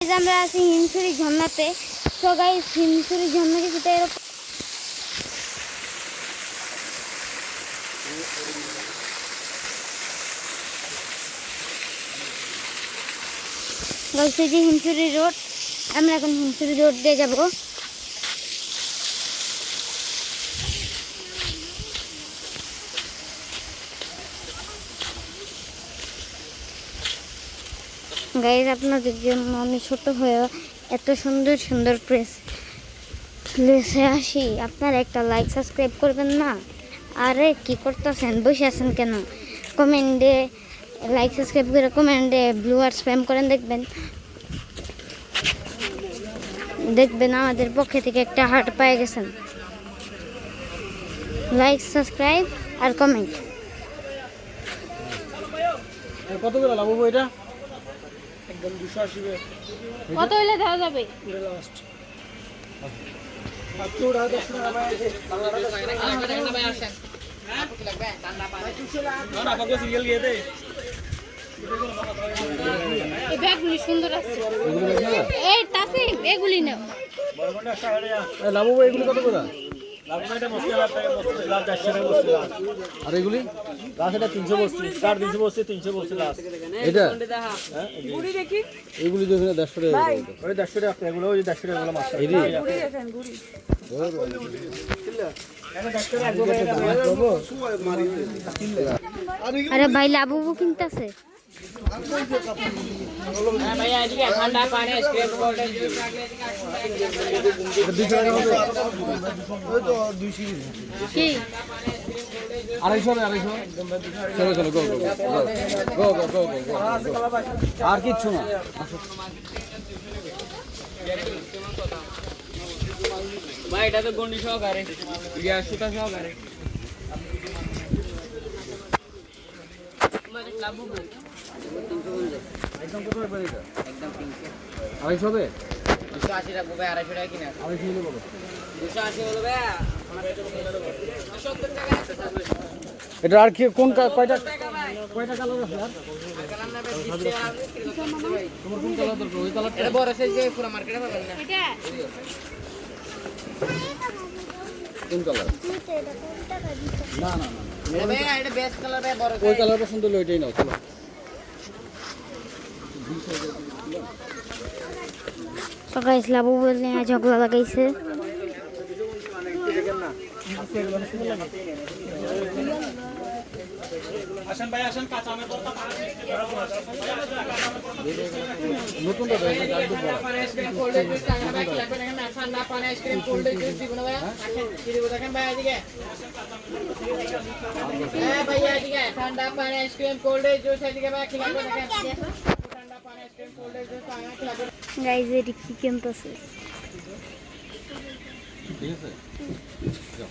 আমরা আছি হিমছড়ি ঝর্ণাতে। তো গাইস হিমছড়ি ঝর্ণা কিছুটা এরকম গাইস, এই যে হিমছড়ি রোড। আমরা এখন হিমছড়ি রোড দিয়ে যাব। গাইস, আপনাদের জন্য আমি ছোট হয়ে এত সুন্দর সুন্দর প্লেসে আসি, আপনারা একটা লাইক সাবস্ক্রাইব করবেন না? আরে কি করতেছেন, বসে আছেন কেন? কমেন্টে লাইক সাবস্ক্রাইব করে কমেন্টে ব্লু আর স্প্যাম করেন, দেখবেন আমাদের পক্ষে থেকে একটা হার্ট পেয়ে গেছেন। লাইক সাবস্ক্রাইব আর কমেন্ট। কত করে লাগাবো এটা? একদম 280 কত হইলে দেওয়া যাবে? লাস্ট মাত্র 10 টাকা ভাই আছে। না পাগো সিরিয়াল গিয়ে দে। এই ব্যাগগুলি সুন্দর আছে। এই তাসিম, এগুলি নাও। বড় বড় টাকা এ লাগাবো। এগুলো কত করে লাগাবো? এটা মস্তি হাজার টাকা, মস্তি লাভ 400 টাকা বসছে লাস্ট। আর এগুলি লাস্ট এটা 300 বসছে, 350 বসছে, 300 বসছে লাস্ট। এটা হ্যাঁ গুড়ি দেখি, এগুলি দেখুন 150 টাকা। ওই 150 টাকা এগুলো, ওই 150 টাকা এগুলো মাছ। এই গুড়ি দেখেন, গুড়ি আরে ভাই লাবু কিনতেছে। আর কিচ্ছু না। ভাই এটা তো গন্ডি সহকারে, সুতা সহকারে। একদম কত হবে এটা? একদম 250 হবে? 280 রাখবো ভাই, 250 টাকা কিনা। 250 নিলে বলো। 280 হলো ভাই। 70 টাকা আছে। এটা আর কি কোন কয়টা কালার আছে? আর কালার না ভাই 20 টাকা আছে। তোমার কোন কালার দরকার? ওই কালারটা এটা বড় সাইজ যে পুরো মার্কেটে পাবেন না। এটা কোন কালার? না না না, এটা ভাই এটা বেস্ট কালার ভাই, বড় ওই সাইজ। কালার পছন্দ হলো ওইটাই নাও। চলো তো গাইস লাবু বললে ঝগড়া লাগাইছে। আসেন ভাই আসেন, কাঁচা আমের বড়টা নতুন দাদা এটা গাড়ি দুধ বড়। কোল্ড জুস টাকা ভাই লাগবে না, ঠান্ডা পানি আইসক্রিম কোল্ড জুস দিব না ভাই। কি দিব দেখেন ভাই এদিকে। হ্যাঁ ভাই এদিকে ঠান্ডা পানি আইসক্রিম কোল্ড জুস এদিকে ভাই লাগবে দেখেন। ঠান্ডা পানি আইসক্রিম কোল্ড জুস লাগবে। গাইস এটি কি কিনতেছে? ঠিক আছে যাও।